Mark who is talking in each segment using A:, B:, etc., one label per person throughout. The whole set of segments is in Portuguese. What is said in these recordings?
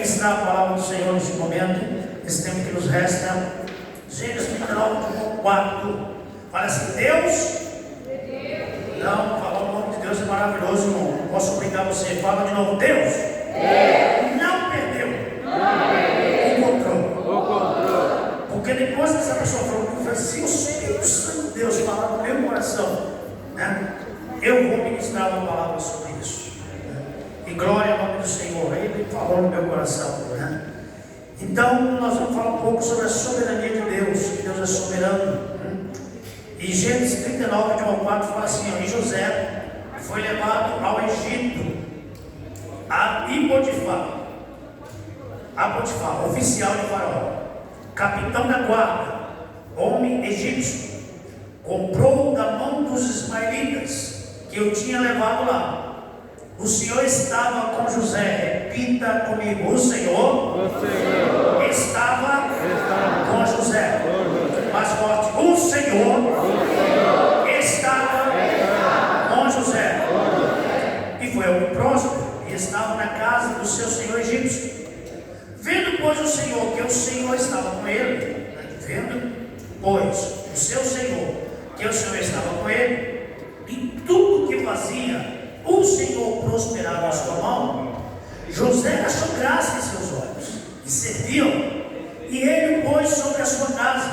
A: ministrar a palavra do Senhor neste momento, esse tempo que nos resta. Gênesis 39:4. Fala assim: Deus. Não, falar o nome de Deus é maravilhoso, irmão. Não posso obrigar você. Fala de novo: Deus. Não perdeu. O controle. Porque depois que essa pessoa falou, se o Espírito Santo de Deus falar no meu coração, né, eu vou ministrar uma palavra sobre isso. E glória ao nome do Senhor. Ele falou no meu coração, né? Então nós vamos falar um pouco sobre a soberania de Deus, que Deus é soberano. E Gênesis 39, de 1 ao 4 fala assim: e José foi levado ao Egito, a Potifar, oficial de Faraó, capitão da guarda, homem egípcio, comprou da mão dos ismaelitas que eu tinha levado lá. O Senhor estava com José. Repita comigo: o Senhor estava com José. Mais forte: o Senhor estava com José. E foi homem próspero, e estava na casa do seu senhor egípcio. Vendo, pois, o Senhor que o Senhor estava com ele, estava com ele, e tudo que fazia, o Senhor prosperava a sua mão. José achou graça em seus olhos, e serviu, e ele pôs sobre a sua casa,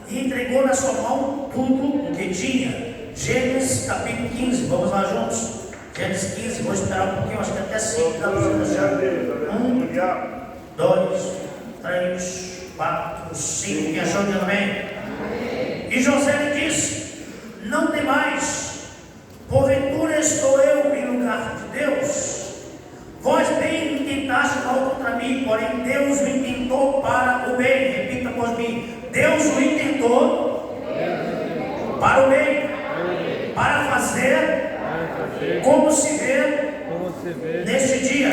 A: e entregou na sua mão tudo o que tinha. Gênesis capítulo 15, vamos lá juntos. Gênesis 15, vou esperar um pouquinho, acho que até 5 dá para você achar. 1, 2, 3, 4, 5. Quem achou, diga amém? E José lhe disse: não temais, porventura estou eu em lugar de Deus? Vós bem intentaste mal contra mim, porém Deus o intentou para o bem. Repita por mim: Deus o intentou para o bem, para fazer como se vê neste dia.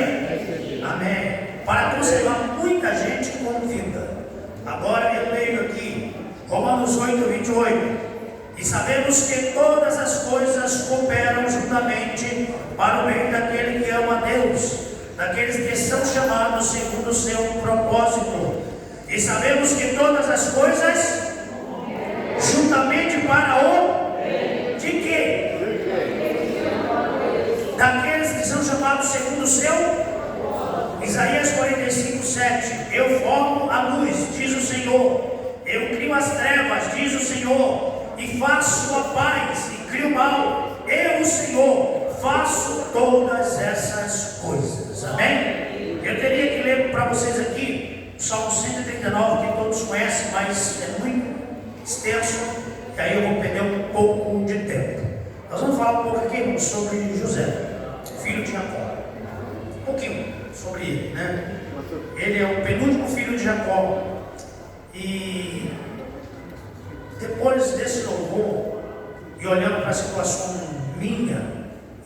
A: Amém. Para conservar muita gente com vida. Agora eu leio aqui Romanos 8:28. E sabemos que todas as coisas cooperam juntamente para o bem daquele que ama a Deus, daqueles que são chamados segundo o seu propósito. E sabemos que todas as coisas juntamente para o de quê? Daqueles que são chamados segundo o seu. Isaías 45:7. Eu formo a luz, diz o Senhor. Eu crio as trevas, diz o Senhor. E faço a paz e crio o mal. Eu, o Senhor, faço todas essas coisas. Amém? Eu teria que ler para vocês aqui o Salmo 139, que todos conhecem, mas é muito extenso, e aí eu vou perder um pouco de tempo. Nós vamos falar um pouco aqui sobre José, filho de Jacó. Um pouquinho sobre ele, né? Ele é o penúltimo filho de Jacó. E depois desse louvor, e olhando para a situação minha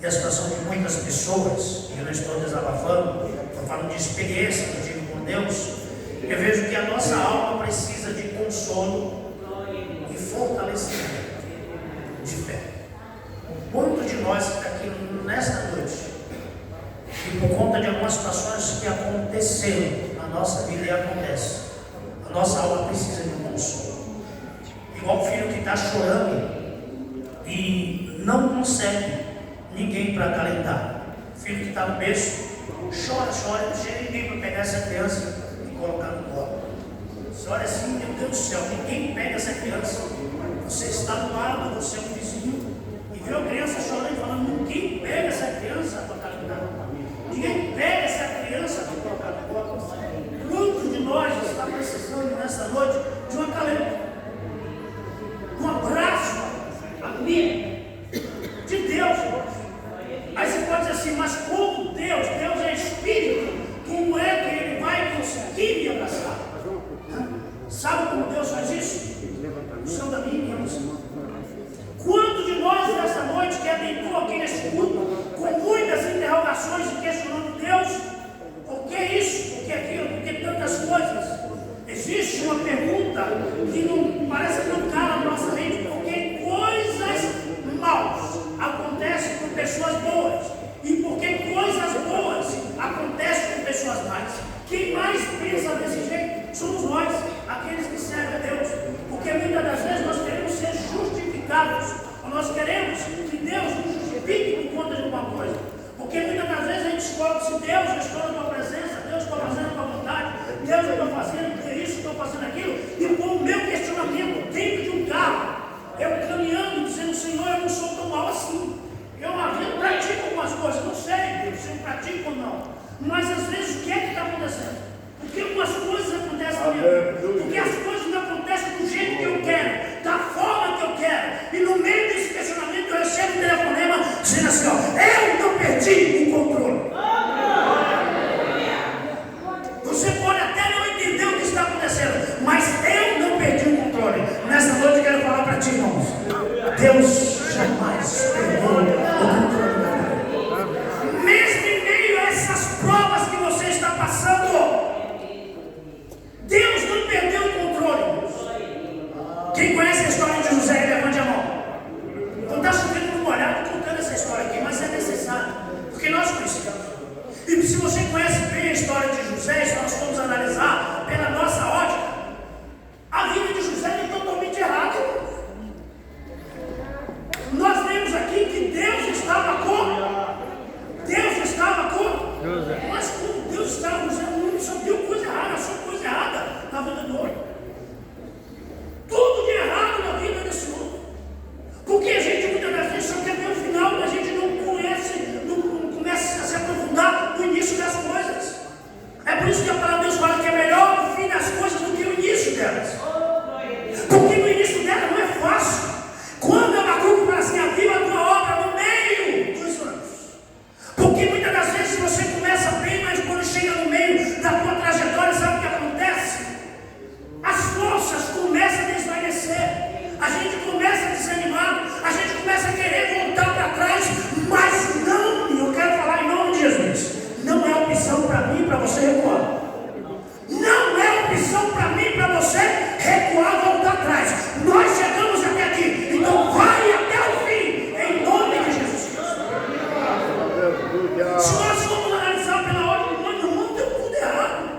A: e a situação de muitas pessoas, e eu não estou desabafando, estou falando de experiência que eu tive com Deus, eu vejo que a nossa alma precisa de consolo e fortalecimento de fé. Muitos de nós que estão aqui nesta noite, e por conta de algumas situações que aconteceram na nossa vida e acontece, a nossa alma precisa de um consolo. Igual o filho que está chorando e não consegue ninguém para acalentar. O filho que está no berço chora, não chega ninguém para pegar essa criança e colocar no colo. Você olha assim: meu Deus do céu, ninguém pega essa criança. Você está do lado, você é um vizinho, e vê a criança chorando e falando: ninguém pega essa criança para acalentar. Ninguém pega essa criança para colocar no colo. Muitos de nós está precisando nessa noite de um acalento, um abraço, amigo de Deus. Aí você pode dizer assim: mas como Deus é Espírito, como é que Ele vai conseguir me abraçar? Sabe como Deus faz isso? O céu da minha irmã. Quantos de nós nessa noite que adentrou aqui nesse culto com muitas interrogações e questionando Deus? Por que isso? Por que aquilo? Por que tantas coisas? Existe uma pergunta que não parece que não cala na nossa mente: por que coisas maus acontecem com pessoas boas? E por que coisas boas acontecem com pessoas más? Quem mais isso que a palavra de Deus fala que é melhor o fim das coisas do que o início delas. Porque no início dela não é fácil. Quando Abacuque fala assim, aviva a tua obra no meio dos anos. Porque muitas das vezes você começa bem, mas quando chega no meio da tua trajetória, sabe o que acontece? As forças começam a desvanecer. A gente começa a desanimar. A gente começa a querer voltar para trás. Mas não, e eu quero falar em nome de Jesus, não é opção para mim, para você recuar. Não é opção para mim, para você recuar, voltar atrás. Nós chegamos até aqui, então vai até o fim, em nome de Jesus Cristo. Se nós formos analisar pela ordem do nome, não deu tudo errado.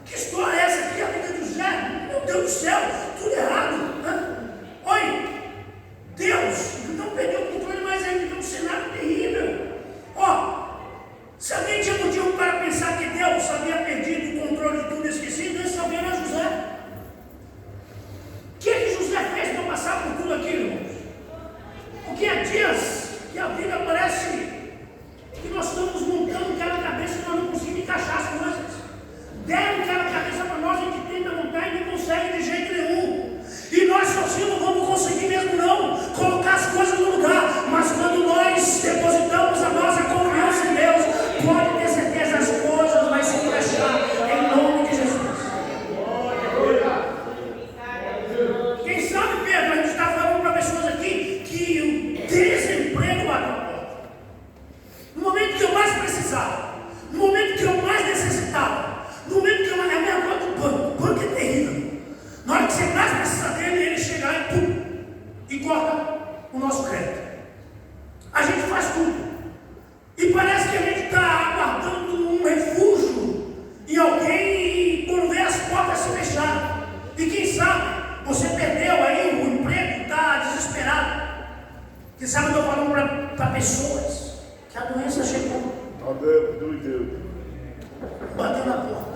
A: Que história é essa aqui, a vida de José? Meu Deus do céu, tudo errado. Oi, Deus não perdeu o controle mais ainda, então um cenário terrível. Se alguém tinha motivo para pensar que Deus havia perdido o controle de tudo, esquecido, esse alguém era José. O que José fez para passar por tudo aquilo, irmãos? Porque há dias que a vida parece que nós estamos montando um quebra-cabeça e nós não conseguimos encaixar as coisas. Deram um quebra-cabeça para nós, a gente tenta montar e não consegue de jeito nenhum. E nós sozinhos não vamos conseguir mesmo não colocar as coisas no lugar. Mas quando nós depositamos a nossa confiança em Deus, pode ter certeza, as coisas vão se encaixar em nome de Jesus. Quem sabe, Pedro, a gente está falando para pessoas aqui que o desemprego bateu a porta. No momento que eu mais precisava, no momento que eu mais necessitava, no momento que eu mais... É a minha conta do banco. O banco é terrível. Na hora que você mais precisa dele, ele chega e pum, e corta o nosso crédito. A gente faz tudo. E parece que a gente está aguardando um refúgio em alguém e quando vê as portas se fecharam. E quem sabe, você perdeu aí o emprego, está desesperado. Quem sabe eu estou falando para pessoas que a doença chegou. Bateu na porta.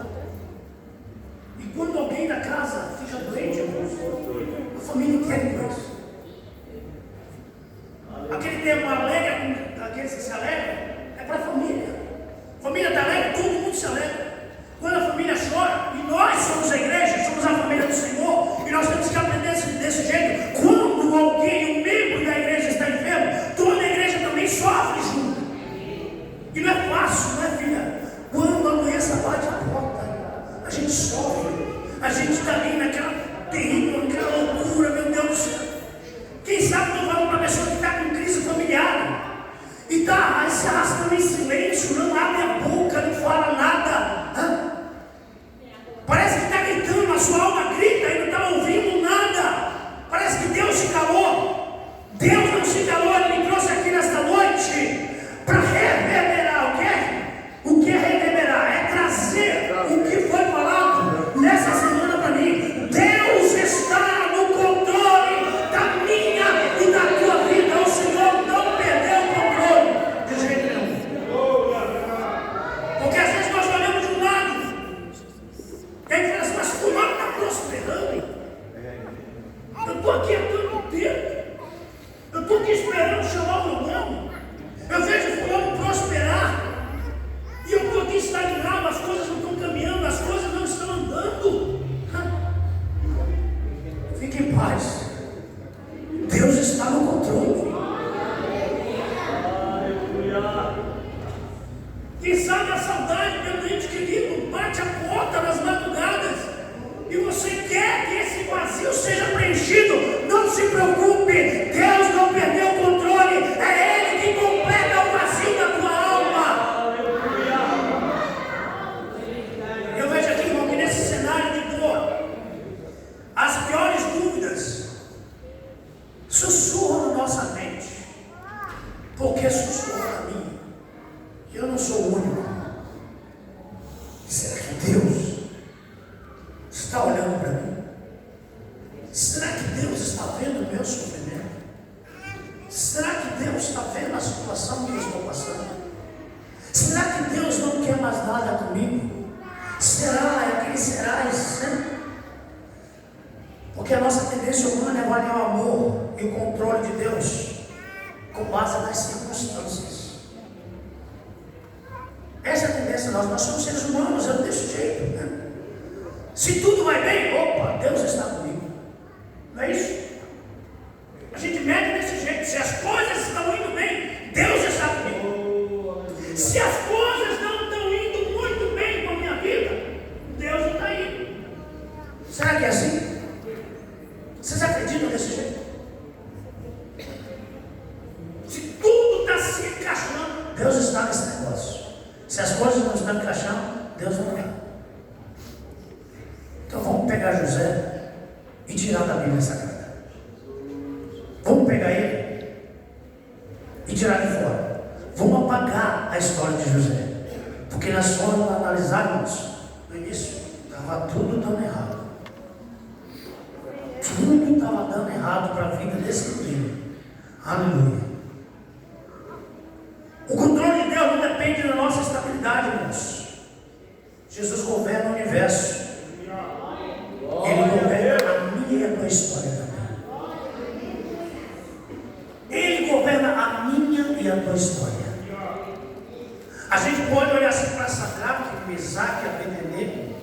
A: E quando alguém da casa fica doente, a família inteira doente. Aquele termo alegra, aqueles que se alegram, é para a família. A família está alegre, todo mundo se alegra. Quando a família chora, e nós somos a igreja, somos a família do Senhor, e nós temos que aprender desse jeito. Quando alguém, um membro da igreja está enfermo, toda a igreja também sofre junto. E não é fácil, não é, filha? Quando a doença bate a porta, a gente sofre. A gente está ali naquela terrível, naquela loucura, meu Deus do céu. Quem sabe eu falo para a pessoa que está com crise familiar e está se arrastando em silêncio, não abre a boca, não fala nada. Parece que está gritando, a sua alma grita e não está ouvindo nada. Parece que Deus se calou. Deus não se calou, Ele me trouxe aqui nesta noite para reverberar o quê? O que é reverberar? É trazer o que foi falado nessa semana para mim. Deus está no controle da minha e da tua vida. O Senhor não perdeu o controle de jeito nenhum. Porque às vezes nós olhamos de um lado e aí fala assim, mas fulano está prosperando. Eu estou aqui há tanto tempo. Eu estou aqui esperando chamar o meu nome. Eu vejo fulano prosperar. E eu estou aqui estagnado, as coisas não estão caminhando, as coisas não estão andando. Fique em paz. Deus está no controle. Quem sabe a saudade, meu ente querido, bate a porta nas madrugadas e você quer que esse vazio seja preenchido. Não se preocupe, Deus não perdeu o controle. É Ele que completa o vazio da tua alma. Eu vejo aqui, irmão, que nesse cenário de dor, as piores dúvidas sussurram na nossa mente. Porque sussurram na minha? Eu não sou o único. Será que Deus está olhando para mim? Será que Deus está vendo o meu sofrimento? Será que Deus está vendo a situação que eu estou passando? Será que Deus não quer mais nada comigo? Será? É aquele serás, né? Porque a nossa tendência humana é avaliar o amor e o controle de Deus com base nas circunstâncias. Essa é a tendência acontece, nós somos seres humanos, é desse jeito, né? Se tudo vai bem, opa, Deus está comigo. Não é isso? A gente mede desse jeito. Se as coisas estão indo bem, Deus está comigo. Se as coisas não estão indo muito bem com a minha vida, Deus não está indo. Será que é assim? Vocês acreditam desse jeito? Se tudo está se encaixando, Deus está nesse negócio. Se as coisas não estão encaixando, Deus não está. Então vamos pegar José e tirar da Bíblia Sagrada. Vamos pegar ele e tirar de fora. Vamos apagar a história de José. Porque nós fomos analisarmos no início, estava tudo dando errado. Tudo estava dando errado para a vida desse menino. Aleluia. O controle de Deus não depende da nossa estabilidade, irmãos. Jesus governa o universo. Ele governa a minha e a tua história também. Ele governa a minha e a tua história. A gente pode olhar assim para Sadraque, Mesaque e Abednego,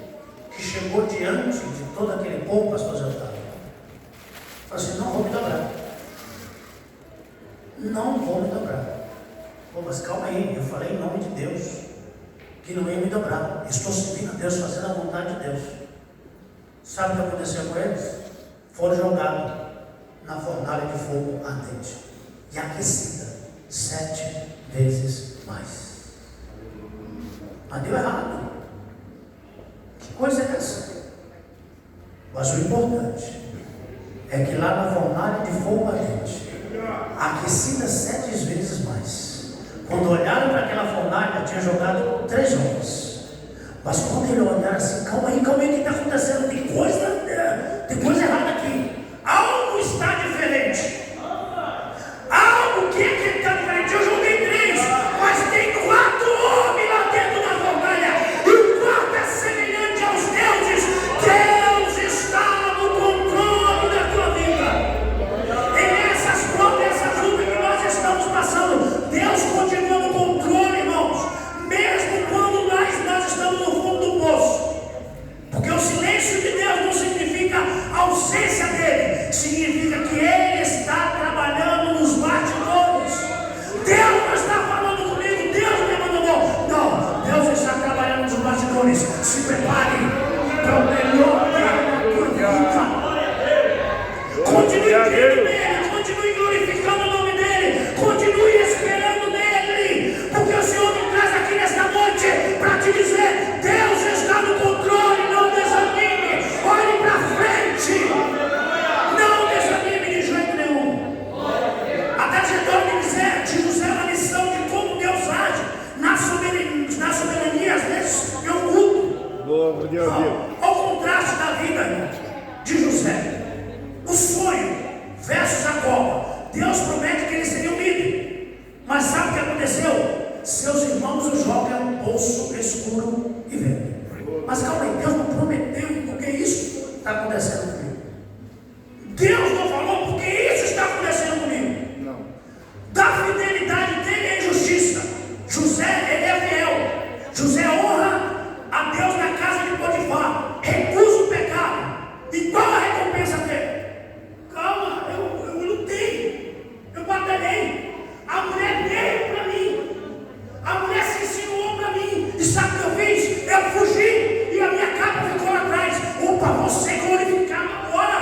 A: que chegou diante de todo aquele povo, pastor Zé Otávio. Fala assim, não vou me dobrar. Não vou me dobrar. Pô, mas calma aí, eu falei em nome de Deus que não ia me dobrar. Estou servindo a Deus, fazendo a vontade de Deus. Sabe o que aconteceu com eles? Foram jogados na fornalha de fogo ardente e aquecida 7 vezes mais. Mas deu errado. Que coisa é essa? Mas o importante é que lá na fornalha de fogo ardente, aquecida 7 vezes mais, quando olharam para aquela fornalha, tinha jogado 3 homens. Mas quando ele olhar assim, calma aí, o que está acontecendo? Tem coisa errada aqui. Algo está diferente. Algo que está diferente. Eu joguei 3, mas tem 4 homens lá dentro da fornalha. E o quarto é semelhante aos deuses. Deus está no controle da tua vida. E nessas provas, essas lutas que nós estamos passando, Deus continua no controle, irmãos. Mesmo quando nós estamos no fundo do poço. Porque o silêncio de Deus não significa a ausência dele, significa que ele está trabalhando nos bastidores. Deus não está falando comigo, Deus me abandonou. Não, Deus está trabalhando nos bastidores. Se prepare para o melhor da tua vida. Continue crendo nele, continue glorificando o nome dele, continue esperando nele, porque o Senhor me traz aqui nesta noite para te dizer: Deus está no controle, não desanime, olhe para frente, não desanime de jeito nenhum. A trajetória de José é uma lição de como Deus age na soberania, às vezes é oculto. Ao contraste da vida de José, o sonho versus a cova. Deus promete que ele seria um líder, mas sabe o que aconteceu? Seus irmãos o jogam em um poço escuro e velho. Mas calma aí, Deus não prometeu, porque isso está acontecendo comigo. Deus não falou, porque isso está acontecendo comigo. Não. Da fidelidade dele é injustiça. José, ele é fiel. José honra a Deus na casa de Potifar, recusa o pecado. E qual a recompensa dele? Calma, eu lutei, eu batalhei. A mulher veio para mim, a mulher se insinuou para mim. E sabe o que eu fiz? Eu fugi e a minha capa ficou lá atrás. Opa, você glorificado agora.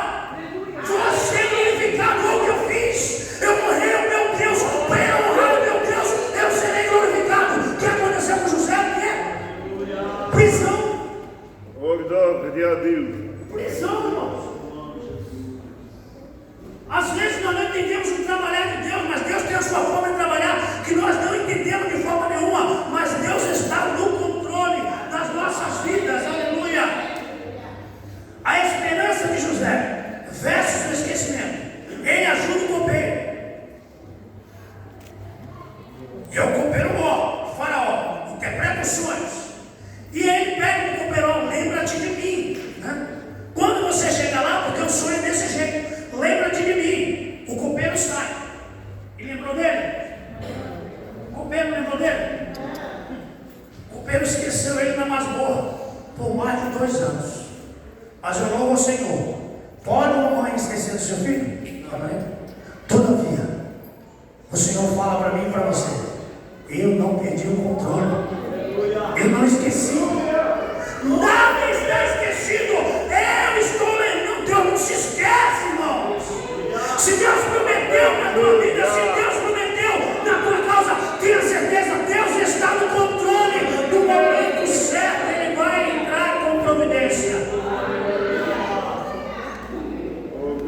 A: Você glorificado, olha o que eu fiz. Eu morri, meu Deus, para honrar o meu Deus, eu serei glorificado. O que aconteceu com José? O quê? Prisão. Prisão, irmãos. Às vezes nós não entendemos o trabalhar de Deus, mas Deus tem a sua forma de trabalhar que nós não entendemos de forma nenhuma, mas Deus está no controle das nossas vidas, aleluia. A esperança de José versus o esquecimento. Ele ajuda o copeiro. E o copeiro, o faraó, interpreta os sonhos. E ele pega o copeiro, lembra-te de mim, né? Quando você chega lá, porque o sonho é desse jeito, lembra-te de mim. O copeiro sai. E lembrou dele? O copeiro de 2 anos. Mas eu louvo ao Senhor. Pode uma mãe esquecer do seu filho? Amém? Todavia, o Senhor fala para mim e para você: eu não perdi o controle. Eu não esqueci. Nada está esquecido. Eu estou lembrando. Deus não se esquece, irmãos. Se Deus prometeu na tua vida, se Deus prometeu na tua causa, tenha certeza, Deus está no controle. Do momento certo, Ele vai entrar com providência.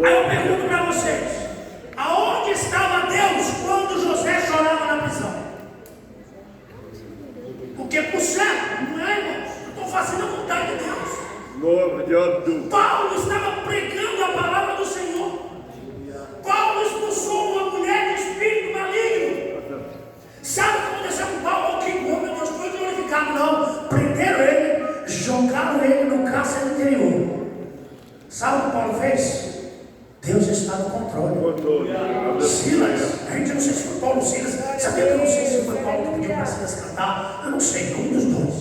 A: Aí eu pergunto para vocês: aonde estava Deus quando José chorava na prisão? Porque por certo, não é, irmãos? Eu estou fazendo a vontade de Deus. Paulo estava pregando a palavra do Senhor. Paulo expulsou uma mulher de espírito maligno. Sabe o que aconteceu com Paulo? Que bom, meu Deus, foi glorificado. Não, prenderam ele, jogaram ele no cárcere interior. Sabe o que Paulo fez? Deus está no controle. Silas, a gente não sei se foi Paulo ou Silas. Sabia que eu não sei se foi Paulo que pediu para Silas cantar? Eu não sei, um dos dois.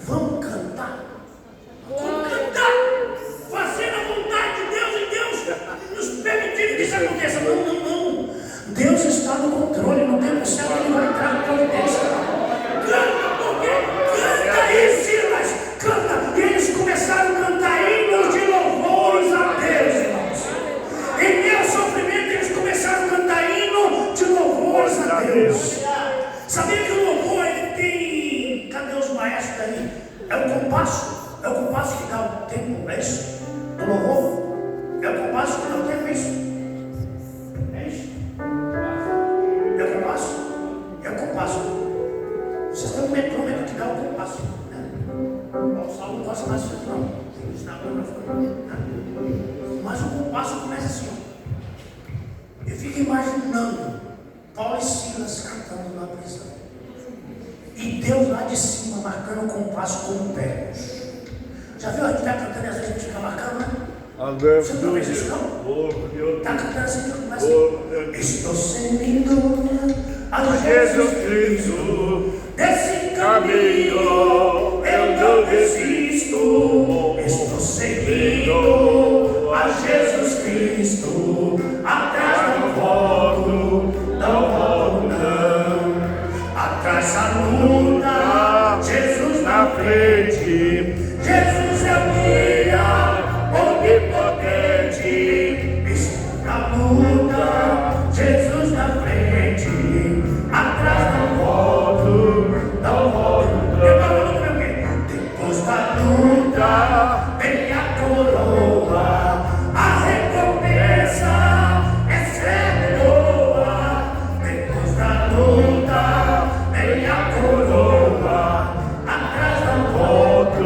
A: Vamos cantar. Vamos cantar. Fazendo a vontade de Deus e Deus nos permitindo que isso aconteça. Não. Deus está no controle. No tempo certo Ele vai entrar na providência. Canta, porque canta aí, Silas. Canta. E eles começaram a cantar hinos de louvores a Deus, irmãos. Em meu sofrimento eles começaram a cantar hino de louvores a Deus. Sabia que o louvor ele tem... Cadê os maestros aí? É o compasso. É o compasso que dá o tempo, é isso? Do louvor? É o compasso que dá o tempo, é isso? É isso? É o compasso? É o compasso. Vocês têm um metrômetro que dá o compasso, né? O Saulo não gosta mais disso, não. Tem que ensinar agora para fora, né? Mas o compasso começa assim, ó. Eu fico imaginando Paulo e Silas cantando na prisão. E Deus lá de cima marcando o compasso com pés. Já viu? A gente está cantando e às vezes a gente fica marcando, né? Você não vê isso não? Está cantando assim, começa assim. Estou seguindo a Jesus Cristo. Desse caminho eu não desisto. Estou seguindo a Jesus Cristo. Atrás não volto, não volto não. Atrás a luta, Jesus na frente. Jesus é o guia onipotente. Estou na luta, Jesus na frente. Atrás não volto, não volto não. Depois da luta vem a coroa. A recompensa é sempre boa. Depois da luta vem a coroa. Atrás não volto,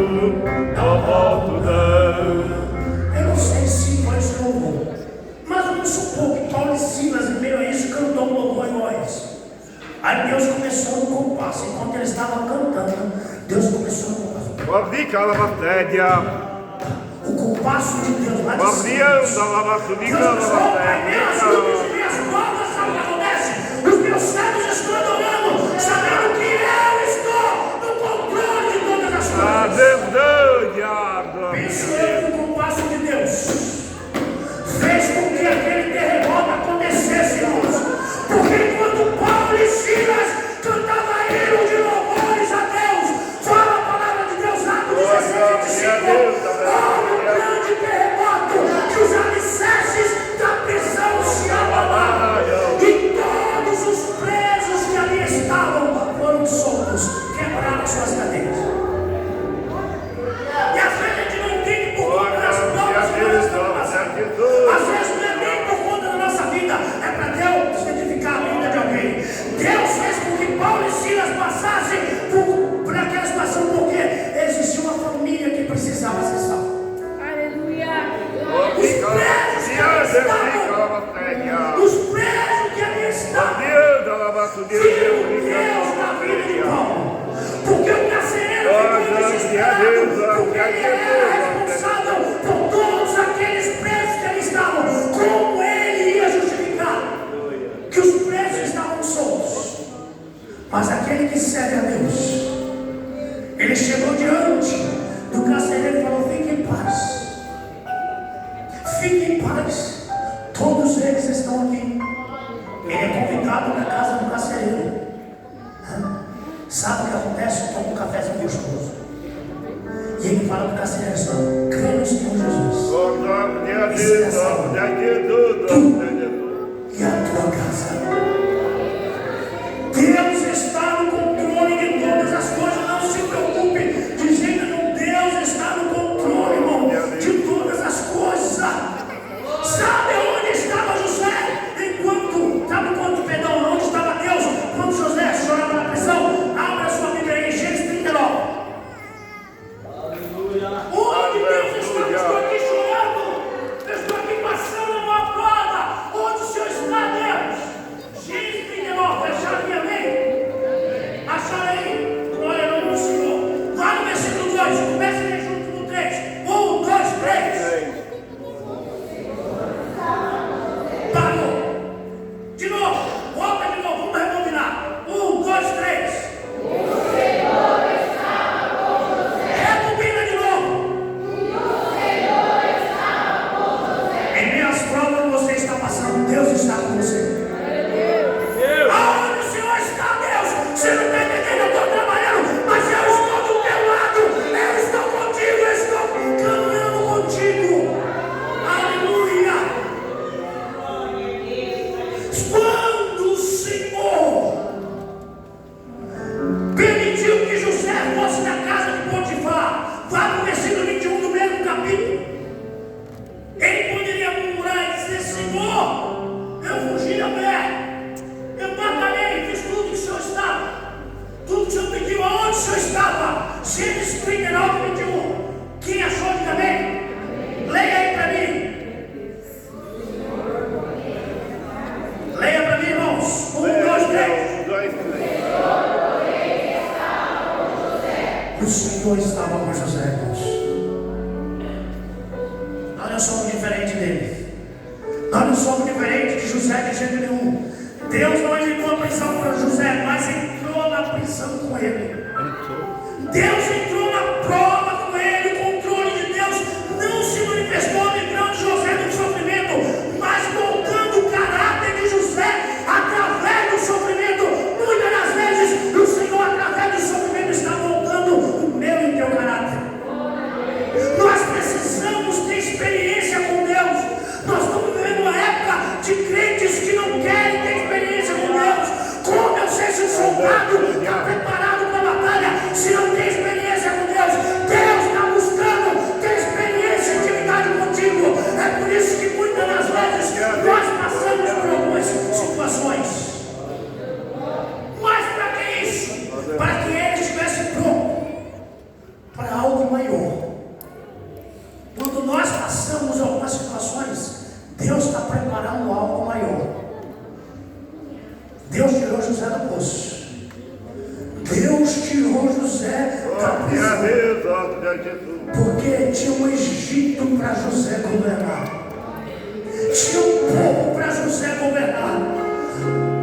A: não volto não. Eu não sei se foi esse louvor, mas vamos supor que Paulo e Silas, em meio a isso, cantou um louvor igual a esse. Aí Deus começou no compasso. Enquanto eles estavam cantando, Deus começou no compasso. O compasso de Deus lá de cima. Deus começou a minhas luzes e minhas provas, sabe o que acontece? Os meus servos estão adorando, sabendo que eu estou no controle de todas as coisas. Penso eu que o compasso de Deus fez com que aquele terremoto acontecesse, irmãos. Porque quando Paulo e Silas cantavam hinos de louvores a Deus, fala a palavra de Deus, Atos 17:25. Houve um grande terremoto, que os alicerces da prisão se abalaram, e todos os presos que ali estavam foram soltos, quebraram suas cadeias. E às vezes a gente não entende por Todos eles estão aqui. Ele é convidado na casa do carcereiro. Sabe o que acontece? Toma um cafezinho gostoso. E ele fala para o carcereiro assim: crê no Senhor Jesus. E a tua casa. Deus está no controle de todas as coisas. Não se preocupe de jeito nenhum. Deus está no controle, irmão, de todas as coisas. Sabe onde estava José? Onde estava Deus? Quando José chorava na prisão, abra a sua Bíblia aí, Gênesis 39. Onde Deus estava? Estou aqui chorando. Eu estou aqui passando uma prova. Onde o Senhor está, Deus? Gênesis 39, acharam aqui, amém? Acharam aí? Glória ao nome do Senhor. Vai no versículo 2, comece a ler junto no 3. 1, 2, 3. Parou. De novo, volta de novo, vamos rebobinar. 1, 2, 3. O Senhor estava com José. Rebobina de novo. E o Senhor estava com José. Em meio às provas você está passando, Deus está com você. Aonde o Senhor está, Deus? Você não está entendendo, eu estou trabalhando, mas eu estou do teu lado. Eu estou contigo, eu estou caminhando contigo. Aleluia. Quando o Senhor permitiu que José fosse na casa de Potifar, vá para o versículo 21 do mesmo capítulo, ele poderia murmurar e dizer: Senhor, eu fugi da guerra, eu batalhei, fiz tudo que o Senhor estava, tudo que o Senhor pediu. Aonde o Senhor estava? Gênesis 39, 21. Quem achou de também? Leia aí para mim. Leia para mim, irmãos. 1, 2, 3. O Senhor estava com José, irmãos. Nós não somos diferentes dele. Nós não somos diferentes de José de jeito nenhum. Deus não enviou a prisão para José, mas entrou na prisão com ele. Deus entrou na prova com ele. O controle de Deus não se manifestou livrando José do sofrimento, mas moldando o caráter de José através do sofrimento. Muitas das vezes o Senhor, através do sofrimento, está moldando o meu e o teu caráter. Nós precisamos ter experiência com Deus. Nós estamos vivendo uma época de crentes que não querem ter experiência com Deus. Como eu sei se o soldado está preparado para a batalha se não tem experiência com Deus? Deus está buscando ter experiência e intimidade contigo. É por isso que muitas das vezes nós passamos por algumas situações. Mas para que isso? Para que ele estivesse pronto para algo maior. Quando nós passamos algumas situações, Deus está preparando algo maior. Deus tirou José do poço. Deus tirou José da prisão. Porque tinha um Egito para José governar. Tinha um povo para José governar.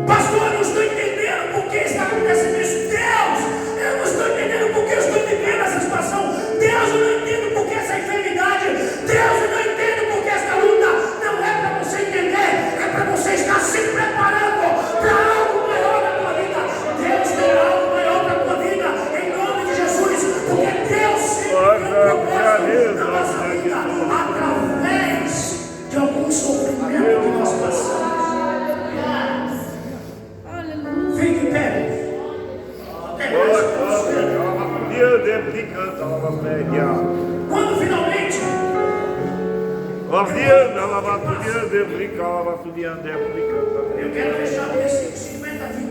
A: Pastor, eu não estou entendendo por que está acontecendo isso. Deus, eu não estou entendendo por que eu estou vivendo essa situação. Deus, eu não entendo por que essa enfermidade. Deus, eu não entendo por que essa luta. Não é para você entender, é para você estar se preparando para algo maior na tua vida. Deus tem algo maior na tua vida, em nome de Jesus, porque Deus sempre tem um propósito na nossa vida, através de algum sofrimento que nós passamos. Fique perto. Quando finalmente eu quero deixar o versículo 50 a 20.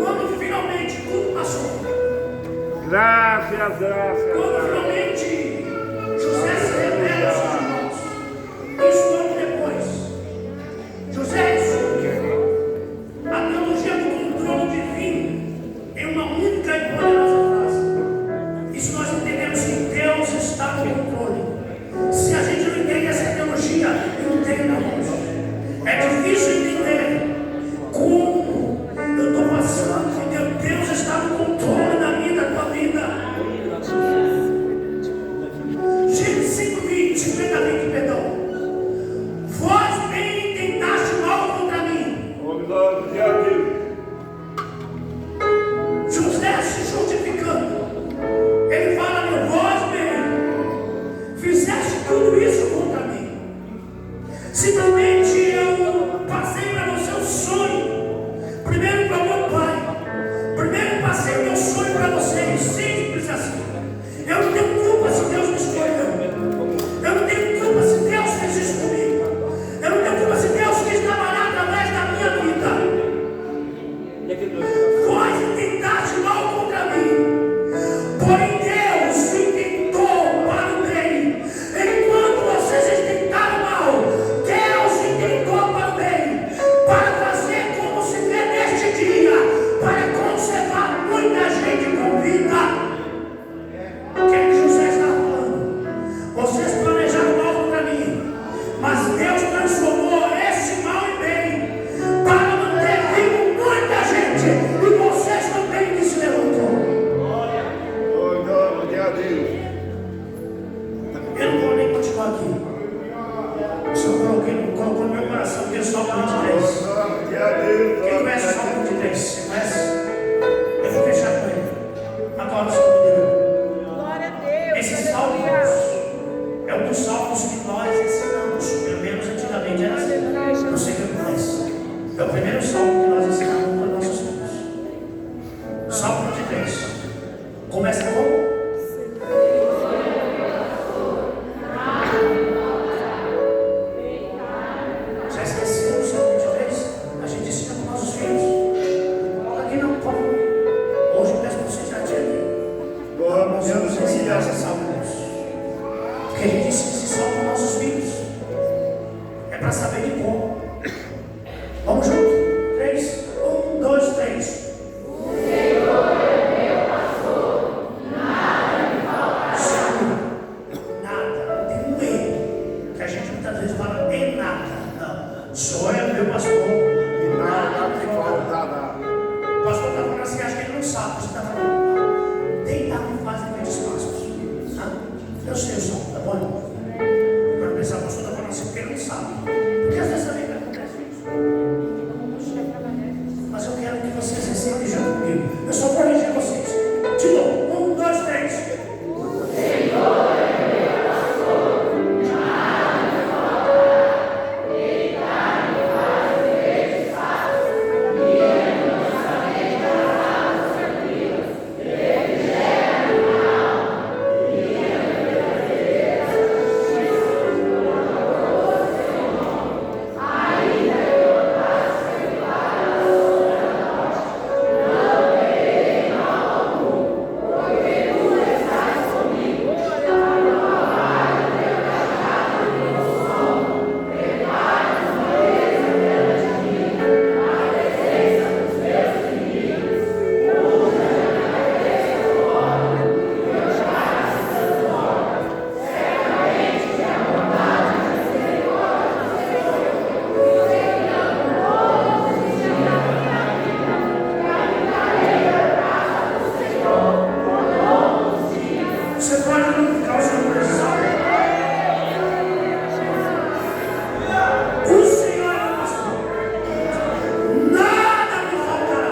A: Quando finalmente tudo passou, quando finalmente José se revela aos seus irmãos, isso ano depois, José descobriu a teologia do controle divino em uma única e poderosa frase. Isso nós entendemos que Deus está no controle. Se a gente não entende essa teologia, não tem não. É difícil entender como eu estou passando, porque Deus está no controle da minha e da tua vida. Gênesis 5:20, 50 vamos recitar essa salmo. Porque ele disse que se salvam nossos filhos. É para saber de como. Vamos junto? 3, 1, 2, 3.
B: O Senhor é meu pastor, nada me faltará.
A: Nada, tem um erro que a gente muitas vezes fala em nada. Não, o Senhor é meu pastor e nada me faltará. O pastor está falando assim, acho que ele não sabe. Você está falando, deitar não fazem muitos passos. Eu sei o som, tá bom? Quando pensar, o pastor está falando assim, porque ele não sabe. Porque às vezes também acontece isso. Mas eu quero que vocês recebam junto comigo. Eu só vou corrigir vocês. De novo, 1, 2, 3.
B: O Senhor é meu pastor, nada me faltará. Deitar me faz verdes pastos, guia-me mansamente às águas tranquilas. Refrigera minha alma, guia-me pelas veredas da justiça, por amor do seu nome. Ainda que eu passe pelo vale da sombra da morte, não temerei mal algum, porque tu estás comigo. A tua vara e o teu cajado me consolam. Preparas uma mesa perante mim, na presença dos meus inimigos. Unge a minha cabeça com óleo, e meu cálice transborda. Certamente que a bondade e a misericórdia do Senhor me seguirão todos os dias da minha vida, e habitarei na casa do Senhor por longos dias.
A: Você pode não ficar usando pressão. O Senhor é meu pastor. Nada me faltará.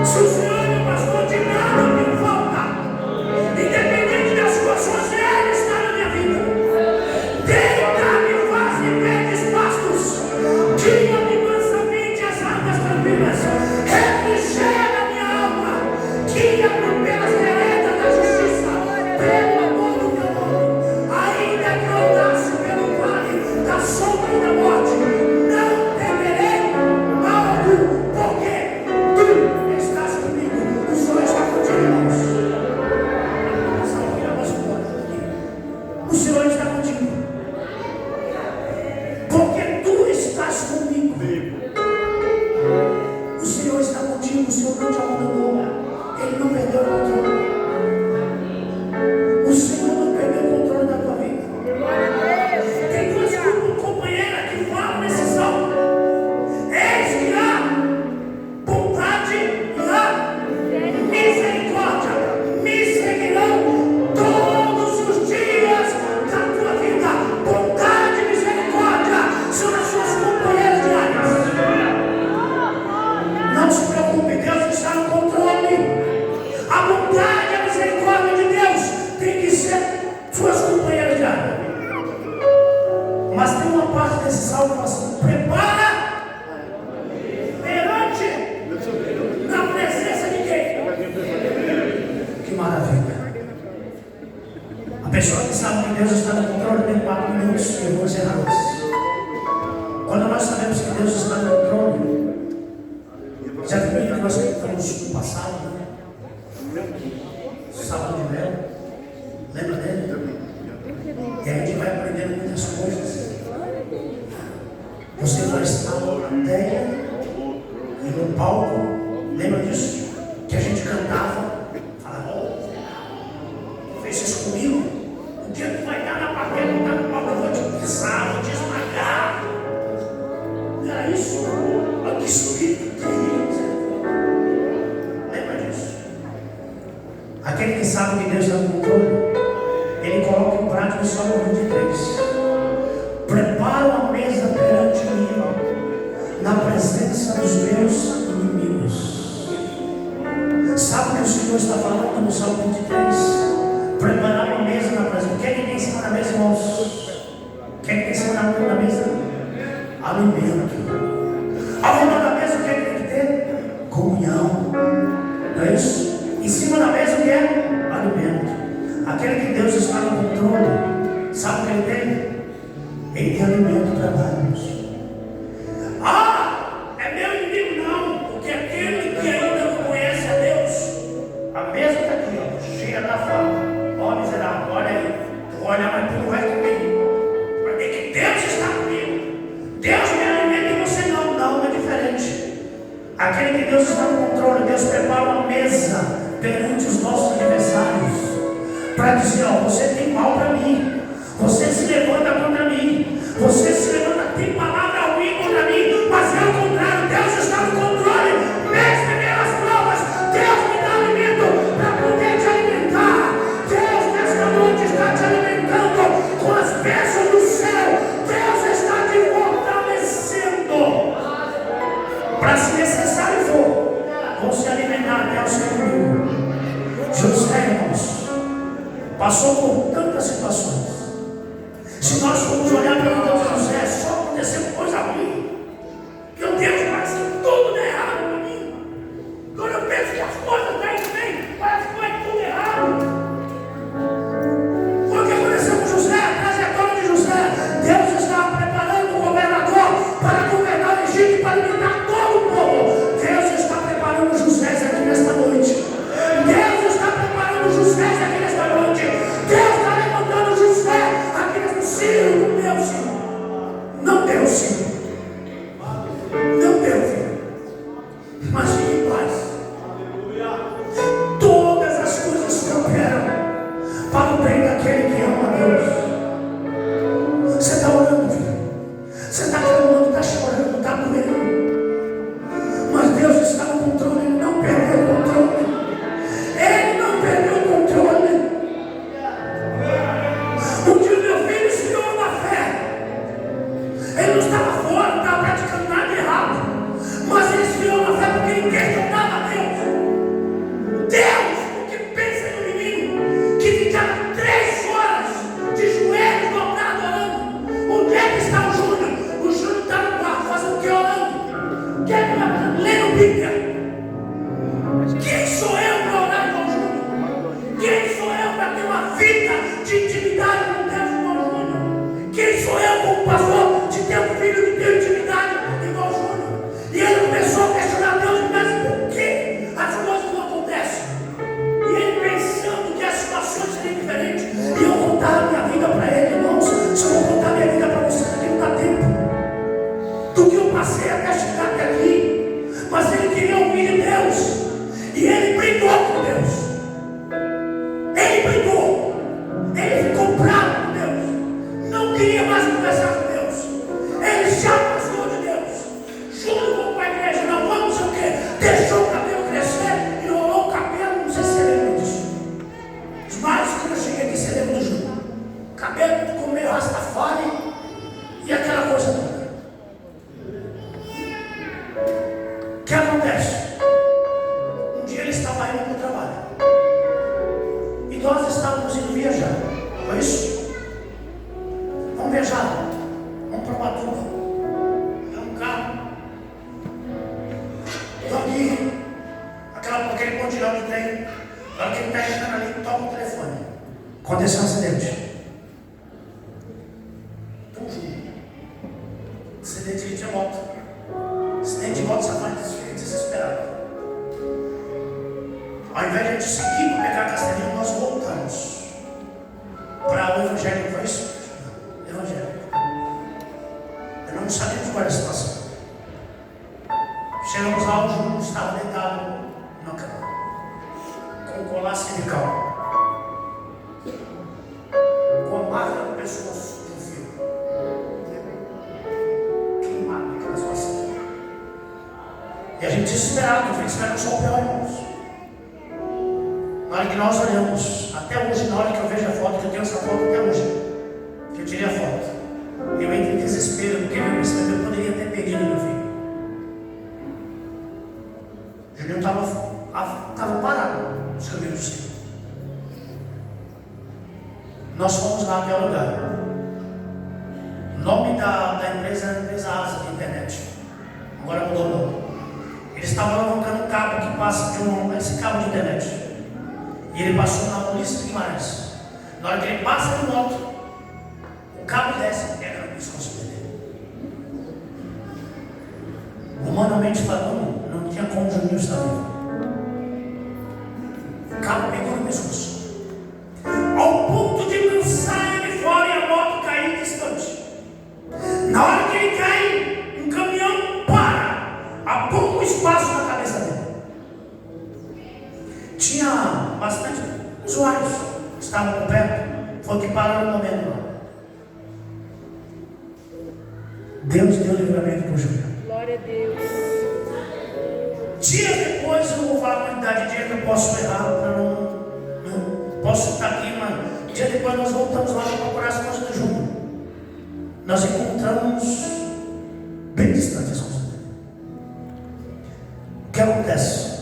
A: Se o Senhor é meu pastor, de nada me falta. Independente das situações, Ele está na minha vida. Deita-me, faz-me verdes pastos. Guia-me mansamente às águas tranquilas. Refrigera minha alma. Guia-me pelas veredas da justiça. Pelo amor do teu nome. Ainda que eu andasse pelo vale da sombra e da morte, não temerei mal algum, porque tu estás comigo. O Senhor está contigo, irmãos. Essa ovelha vai embora aqui. O Senhor está contigo. Porque tu estás comigo. O Senhor está contigo. O Senhor não te abandonou. Ele não perdeu o controle. O Senhor não perdeu o controle da tua vida. Tem duas companheiras que falam nesse salmo. Eis que há bondade e há misericórdia. Me seguirão todos os dias da tua vida. Bondade e misericórdia são as suas companheiras diárias. Não se preocupe, Deus está no controle. A bondade e a misericórdia de Deus tem que ser suas companheiras diárias. Mas tem uma parte desse salmo que fala assim: prepara perante na presença de quem? Que maravilha. A pessoa que sabe que Deus está no controle tem 4 minutos. Eu vou encerrar isso. Quando nós sabemos que Deus está no controle, já viu que nós cantamos no passado, né? Sábado de mel. Lembra dele? E a gente vai aprendendo muitas coisas. Você vai estar na plateia e no palco. Lembra disso? Que a gente cantava. Falava, oh, fez isso comigo? O dia que vai dar na plateia, não está no palco, eu vou te pisar, vou te esmagar. Não era isso? Olha que espírito terrível. Lembra disso? Aquele que sabe que Deus está no controle, ele coloca em prática o Salmo 23. Prepara uma mesa perante mim, na presença dos meus inimigos. Sabe o que o Senhor está falando no Salmo 23? Preparar uma mesa na presença. O que é que tem em cima da mesa, irmãos? O que é que tem em cima da mesa? Alimento. Ao redor da mesa, o que é que tem que ter? Comunhão. Não é isso? Em cima da mesa, o que é? Alimento. Aquele que Deus está no controle, sabe o que ele tem? Ele tem alimento para dar-nos. Ah, é meu inimigo? Não, porque aquele que ainda não conhece a Deus, a mesa está aqui, ó, cheia da fama. olha, mas tu não vai comigo. Porque que Deus está comigo. Deus me alimenta e você não. Não, é diferente. Aquele que Deus está no controle, Deus prepara uma mesa perante os nossos adversários. Para dizer, ó, você tem mal para mim. Você se levanta contra mim. Você se levanta, tem palavra ruim contra mim. Mas é o contrário, Deus está no controle. Mesmo pelas provas, Deus me dá alimento para poder te alimentar. Deus nesta noite está te alimentando com as bênçãos do céu. Deus está te fortalecendo. Para se necessário for, vão se alimentar até o seu umbigo. José, irmãos, passou por tantas situações. Se nós formos olhar para o Deus José, só aconteceu coisa ruim. Meu Deus, parece que tudo dá errado para mim. Quando eu penso que as coisas estão indo bem, parece que vai tudo errado. Foi o que aconteceu com José, a trajetória de José. Deus estava preparando o governador para governar o Egito e para alimentar todo o povo. Deus está preparando José aqui nesta noite. Deus está preparando José aqui nesta noite. Deus está levantando José aqui nesta noite. Ciro, não deu, Ciro. Não deu, Ciro. Não deu, filho. Mas fique em paz. Todas as coisas cooperam para o bem daquele que ama a Deus. Você está orando, filho. Você está clamando, está chorando, está doendo. Mas Deus está no controle, Ele não perdeu o controle. Ele não perdeu o controle. Um dia meu filho esfriou na fé. Ele não estava fora, não estava praticando nada errado. Mas ele esfriou na fé porque ele questionava Deus. Deus, o que pensa no menino que ficava 3 horas de joelhos dobrados orando? Onde é que está o Júnior? O Júnior está no quarto fazendo o que orando? O que é que vai fazendo? Lendo Bíblia. Quem sou eu para orar com o Júnior? Quem sou eu para ter uma vida de intimidade com Deus igual o Júnior? Quem sou eu como pastor de ter um filho que tem intimidade igual o Júnior? E ele começou a questionar Deus, mas por que as coisas não acontecem? E ele pensando que as situações seriam diferentes. E eu contar a minha vida para ele, irmãos. Se eu vou contar a minha vida para vocês aqui, não dá tempo. Do que eu passei até chegar até aqui. Mas ele queria ouvir de Deus. E ele brigou com Deus. Ele brigou. Ele ficou bravo com Deus. Não queria mais conversar com Deus. Ele se afastou de Deus. Júnior, vamos para a igreja. Não vamos, não sei o quê. Deixou o cabelo crescer e rolou o cabelo. Não sei se você lembra disso. Mas quando eu cheguei aqui, você lembra do Júnior? O cabelo ficou meio rastafari e aquela coisa toda. O que acontece? Um dia ele estava indo para o trabalho. E nós estávamos indo viajar. Foi isso? Vamos viajar. Vamos para Ubatuba. É um carro. Estou aqui. Aquele pontilhão que tem. Na hora que ele está chegando ali, toca o telefone. Aconteceu um acidente. Puxa. Acidente de moto. Acidente de moto, você vai desesperado. Ao invés de a gente seguir para pegar a Castelinho, nós voltamos para o Evangelho. Foi isso? Evangelho. Eu não sabia qual era a situação. Chegamos lá, o Júnior estava deitado na cama, com o colar cervical, com a marca no pescoço do fio, queimado naquela situação. E a gente desesperado, eu falei, espera só o pior, irmãos. Na hora que nós olhamos, até hoje, na hora que eu vejo a foto, que eu tenho essa foto até hoje, que eu tirei a foto, eu entro em desespero, porque meu pensamento eu poderia ter perdido meu filho. O Juninho estava parado nos caminhos do Senhor. Nós fomos lá até o lugar. O nome da empresa era a empresa Asa de internet. Agora mudou o nome. Eles estavam levantando um cabo que passa de esse cabo de internet. E ele passou na Polícia de Guimarães. Na hora que ele passa de moto, o cabo desce e pega no pescoço dele. Humanamente falando, não tinha como o Juninho estar vivo. O cabo pegou no pescoço. Ao ponto de lançar ele estavam por perto, foi que pararam no momento lá. Deus deu livramento para o Júnior.
B: Glória a Deus.
A: Dias depois, eu não vou falar a quantidade de dia que eu posso errar, para não posso estar aqui, mas dia depois nós voltamos lá para procurar as coisas do Júnior. Nós encontramos bem distante as coisas dele. O que acontece?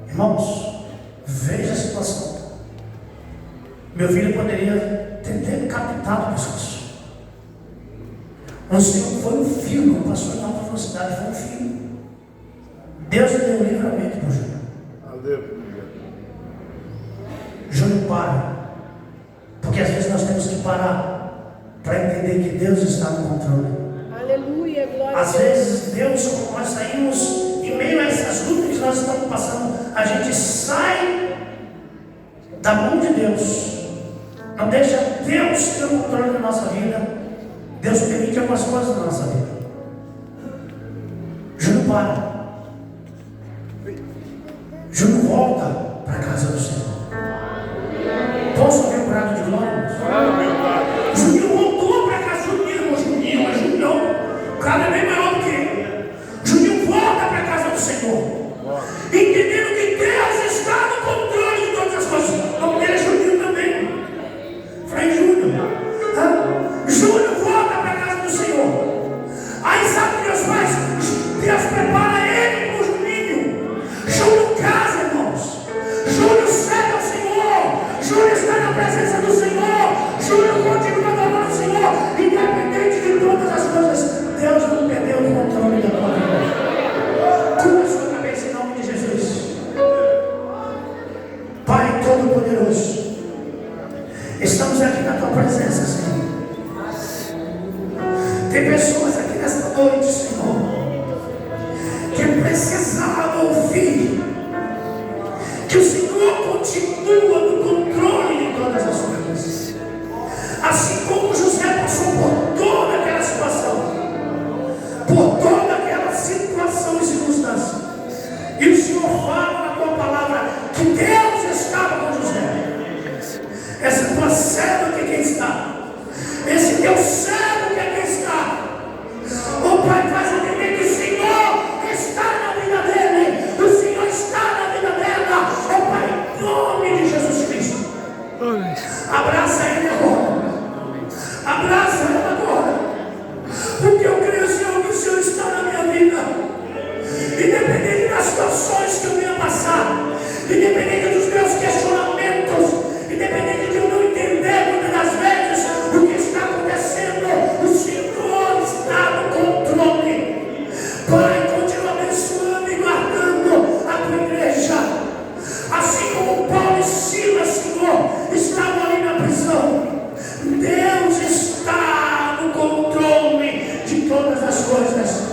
A: Irmãos, veja a situação. Meu filho poderia ter decapitado o pescoço. O Senhor foi um fio, não passou em alta velocidade, foi um fio. Deus deu livramento para o Júnior.
C: Aleluia.
A: Júnior, para. Porque às vezes nós temos que parar para entender que Deus está no controle.
B: Aleluia, glória a
A: Às
B: Deus.
A: vezes Deus, quando nós saímos em meio a essas lutas que nós estamos passando, a gente sai da mão de Deus. Não deixa Deus ter o controle da nossa vida. Deus permite algumas coisas na nossa vida. Júnior, para. Júnior, volta para a casa do Senhor. Posso ver o prato de glória? Júnior voltou para a casa do Senhor. Juninho, é Junião. O cara é bem maior do que ele. Júnior volta para a casa do Senhor. Entendendo que Deus está no controle de todas as coisas. Não dele é Juninho também. Frei Júnior. Júnior volta para a casa do Senhor. Aí sabe o que Deus faz? Deus prepara ele para o Juninho. Júnior casa, irmãos. Júnior serve ao Senhor. Júnior está na presença do Senhor. Júnior continua adorando o Senhor. Independente de todas as coisas, Deus não perdeu o controle da tua vida. Cura a sua cabeça em nome de Jesus. Pai Todo-Poderoso, estamos aqui na tua presença, Senhor. Tem pessoas aqui nesta noite, Senhor, que precisavam ouvir que o Senhor continua no controle de todas as coisas. Assim como José passou por toda aquela situação, por toda aquela situação e circunstância, e o Senhor fala na tua palavra que Deus estava com José. Essa tua serva que aqui está, esse teu servo que aqui está, o Pai faz entender que o Senhor está na vida dele, o Senhor está na vida dela. O Pai, em nome de Jesus Cristo, abraça ele agora, abraça ele agora, porque eu creio, Senhor, que o Senhor está na minha vida, independente das situações que eu venha passar, independente dos meus questionamentos, independente de eu não entender muitas das vezes o que está acontecendo, o Senhor está no controle. Pai, continua abençoando e guardando a tua igreja, assim como Paulo e Silas, Senhor, estavam ali na prisão. Deus está no controle de todas as coisas.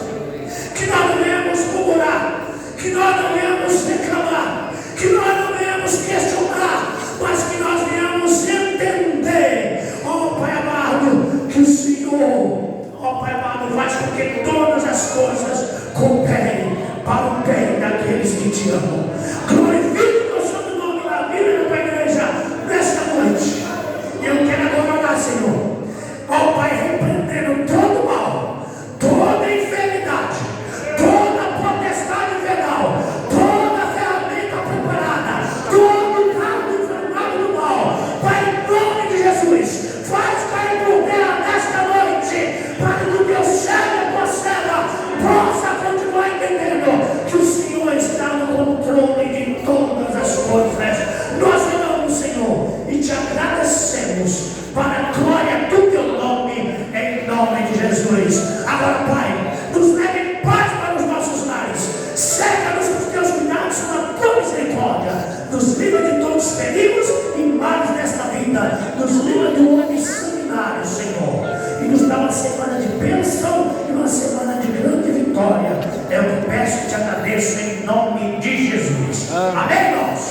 A: Que nós não venhamos murmurar, que nós não venhamos reclamar, que nós não venhamos questionar, mas que nós venhamos entender, ó Pai amado, que o Senhor, ó Pai amado, faz com que todas as coisas cooperem para o bem daqueles que te amam. Glorifique o Santo nome da Bíblia da igreja nesta noite. E eu quero agora orar, Senhor, ó Pai, repreendendo todo mal, toda enfermidade, toda potestade infernal, toda ferramenta preparada, todo dardo inflamado do mal, Pai, em nome de Jesus, faz cair por terra nesta noite, para que o teu servo e a tua serva possa continuar entendendo que o Senhor está no controle de todas as coisas. Nós oramos, Senhor, e te agradecemos para a glória do teu nome, em nome de Jesus. Agora, Pai, nos leve em paz para os nossos lares, cerca-nos com os teus cuidados, com a tua misericórdia, nos livra de todos os perigos e males desta vida, nos livra do homem sanguinário, Senhor, e nos dá uma semana de bênção e uma semana de grande vitória. É o que peço e te agradeço em nome de Jesus. Amém, irmãos?